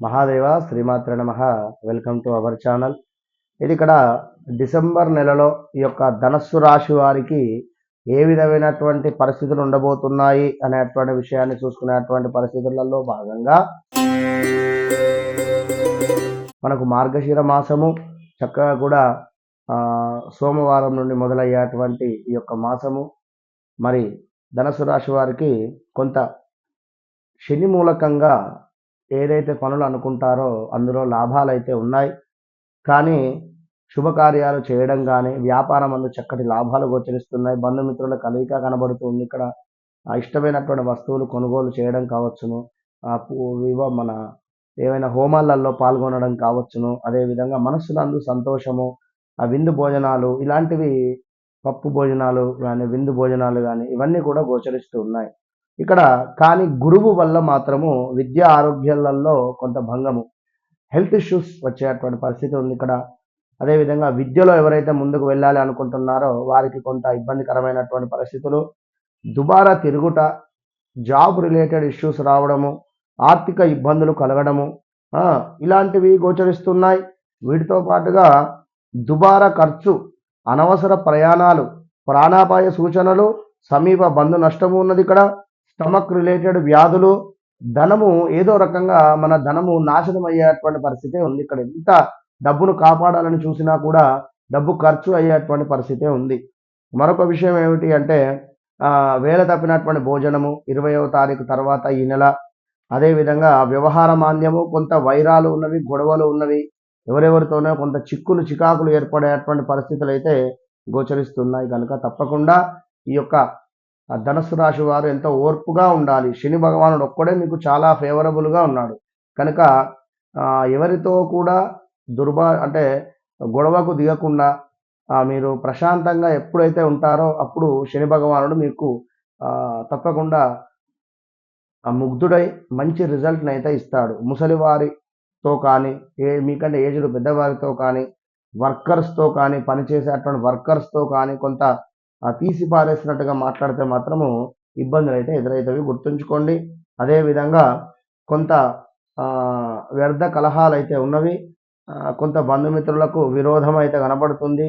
మహాదేవ శ్రీమాత్ర నమః. Welcome to our channel. ఇది ఇక్కడ డిసెంబర్ నెలలో ఈ యొక్క ధనస్సు రాశి వారికి ఏ విధమైనటువంటి పరిస్థితులు ఉండబోతున్నాయి అనేటువంటి విషయాన్ని చూసుకునేటువంటి పరిస్థితులలో భాగంగా మనకు మార్గశిర మాసము చక్కగా కూడా సోమవారం నుండి మొదలయ్యేటువంటి ఈ యొక్క మాసము మరి ధనస్సు రాశి వారికి కొంత శని మూలకంగా ఏదైతే పనులు అనుకుంటారో అందులో లాభాలు అయితే ఉన్నాయి. కానీ శుభకార్యాలు చేయడం కానీ వ్యాపారం అందు చక్కటి లాభాలు గోచరిస్తున్నాయి. బంధుమిత్రుల కలయిక కనబడుతుంది. ఇక్కడ ఇష్టమైనటువంటి వస్తువులు కొనుగోలు చేయడం కావచ్చును, మన ఏవైనా హోమాలలో పాల్గొనడం కావచ్చును, అదేవిధంగా మనస్సునందు సంతోషము, విందు భోజనాలు ఇలాంటివి, పప్పు భోజనాలు కానీ విందు భోజనాలు కానీ ఇవన్నీ కూడా గోచరిస్తూ ఉన్నాయి ఇక్కడ. కానీ గురువు వల్ల మాత్రము విద్యా ఆరోగ్యాలలో కొంత భంగము, హెల్త్ ఇష్యూస్ వచ్చేటువంటి పరిస్థితి ఉంది ఇక్కడ. అదేవిధంగా విద్యలో ఎవరైతే ముందుకు వెళ్ళాలి అనుకుంటున్నారో వారికి కొంత ఇబ్బందికరమైనటువంటి పరిస్థితులు, దుబారా తిరుగుట, జాబ్ రిలేటెడ్ ఇష్యూస్ రావడము, ఆర్థిక ఇబ్బందులు కలగడము ఇలాంటివి గోచరిస్తున్నాయి. వీటితో పాటుగా దుబారా ఖర్చు, అనవసర ప్రయాణాలు, ప్రాణాపాయ సూచనలు, సమీప బంధు నష్టము ఉన్నది ఇక్కడ. స్టమక్ రిలేటెడ్ వ్యాధులు, ధనము ఏదో రకంగా మన ధనము నాశనం అయ్యేటువంటి పరిస్థితే ఉంది ఇక్కడ. ఎంత డబ్బును కాపాడాలని చూసినా కూడా డబ్బు ఖర్చు అయ్యేటువంటి పరిస్థితే ఉంది. మరొక విషయం ఏమిటి అంటే వేల తప్పినటువంటి భోజనము 20వ తారీఖు తర్వాత ఈ నెల. అదేవిధంగా వ్యవహార మాంద్యము, కొంత వైరాలు ఉన్నవి, గొడవలు ఉన్నవి, ఎవరెవరితోనో కొంత చిక్కులు చికాకులు ఏర్పడేటువంటి పరిస్థితులు అయితే గోచరిస్తున్నాయి. కనుక తప్పకుండా ఈ యొక్క ధనస్సు రాశి వారు ఎంతో ఓర్పుగా ఉండాలి. శని భగవానుడు ఒక్కడే మీకు చాలా ఫేవరబుల్గా ఉన్నాడు కనుక ఎవరితో కూడా అంటే గొడవకు దిగకుండా మీరు ప్రశాంతంగా ఎప్పుడైతే ఉంటారో అప్పుడు శని భగవానుడు మీకు తప్పకుండా ముగ్ధుడై మంచి రిజల్ట్ని అయితే ఇస్తాడు. ముసలివారితో కానీ, మీకంటే ఏజ్డ్ పెద్దవారితో కానీ, వర్కర్స్తో కానీ, పనిచేసేటువంటి వర్కర్స్తో కానీ కొంత తీసి పారేసినట్టుగా మాట్లాడితే మాత్రము ఇబ్బందులు అయితే ఎదురైతవి, గుర్తుంచుకోండి. అదేవిధంగా కొంత వ్యర్థ కలహాలు అయితే ఉన్నవి, కొంత బంధుమిత్రులకు విరోధం అయితే కనబడుతుంది.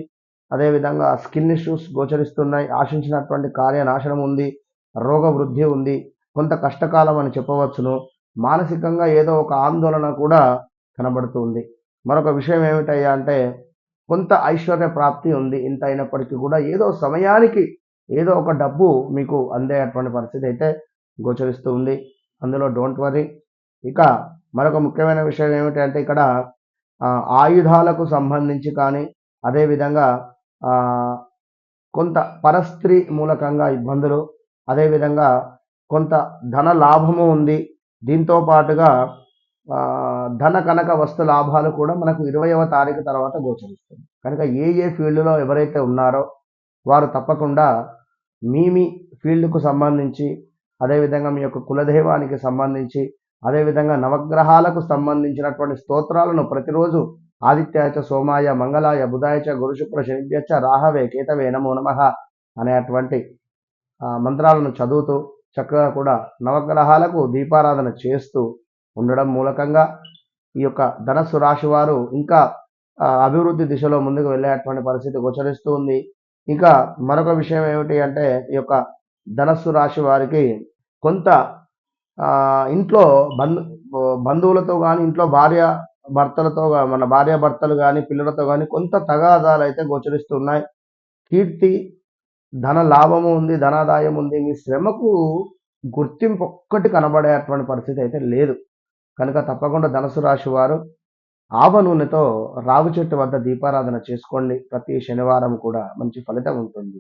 అదేవిధంగా స్కిన్ ఇష్యూస్ గోచరిస్తున్నాయి, ఆశించినటువంటి కార్యనాశనం ఉంది, రోగ వృద్ధి ఉంది, కొంత కష్టకాలం అని చెప్పవచ్చును. మానసికంగా ఏదో ఒక ఆందోళన కూడా కనబడుతుంది. మరొక విషయం ఏమిటయ్యా అంటే కొంత ఐశ్వర్య ప్రాప్తి ఉంది. ఇంత అయినప్పటికీ కూడా ఏదో సమయానికి ఏదో ఒక డబ్బు మీకు అందేటువంటి పరిస్థితి అయితే గోచరిస్తూ ఉంది. అందులో డోంట్ వరీ. ఇక మరొక ముఖ్యమైన విషయం ఏమిటంటే ఇక్కడ ఆయుధాలకు సంబంధించి కానీ, అదేవిధంగా కొంత పరస్త్రీ మూలకంగా ఇబ్బందులు, అదేవిధంగా కొంత ధన లాభము ఉంది. దీంతో పాటుగా ధన కనక వస్తు లాభాలు కూడా మనకు 20వ తారీఖు తర్వాత గోచరిస్తుంది. కనుక ఏ ఫీల్డ్లో ఎవరైతే ఉన్నారో వారు తప్పకుండా మీ ఫీల్డ్కు సంబంధించి, అదేవిధంగా మీ యొక్క కులదైవానికి సంబంధించి, అదేవిధంగా నవగ్రహాలకు సంబంధించినటువంటి స్తోత్రాలను ప్రతిరోజు ఆదిత్యాచ సోమాయ మంగళాయ బుధాయచ గురుశుక్ర శనిభ్యచ్చ రాహవే కేతవే నమో నమః అనేటువంటి మంత్రాలను చదువుతూ చక్కగా కూడా నవగ్రహాలకు దీపారాధన చేస్తూ ఉండడం మూలకంగా ఈ యొక్క ధనస్సు రాశి వారు ఇంకా అభివృద్ధి దిశలో ముందుకు వెళ్ళేటువంటి పరిస్థితి గోచరిస్తూ ఉంది. ఇంకా మరొక విషయం ఏమిటి అంటే ఈ యొక్క ధనస్సు రాశి వారికి కొంత ఇంట్లో బంధువులతో కానీ, ఇంట్లో మన భార్యాభర్తలు కానీ, పిల్లలతో కానీ కొంత తగాదాలు అయితే గోచరిస్తున్నాయి. కీర్తి, ధన లాభము ఉంది, ధనాదాయం ఉంది, మీ శ్రమకు గుర్తింపు ఒక్కటి కనబడేటువంటి పరిస్థితి అయితే లేదు. కనుక తప్పకుండా ధనుసు రాశి వారు ఆవ నూనెతో రావి చెట్టు వద్ద దీపారాధన చేసుకోండి. ప్రతి శనివారం కూడా మంచి ఫలితం ఉంటుంది.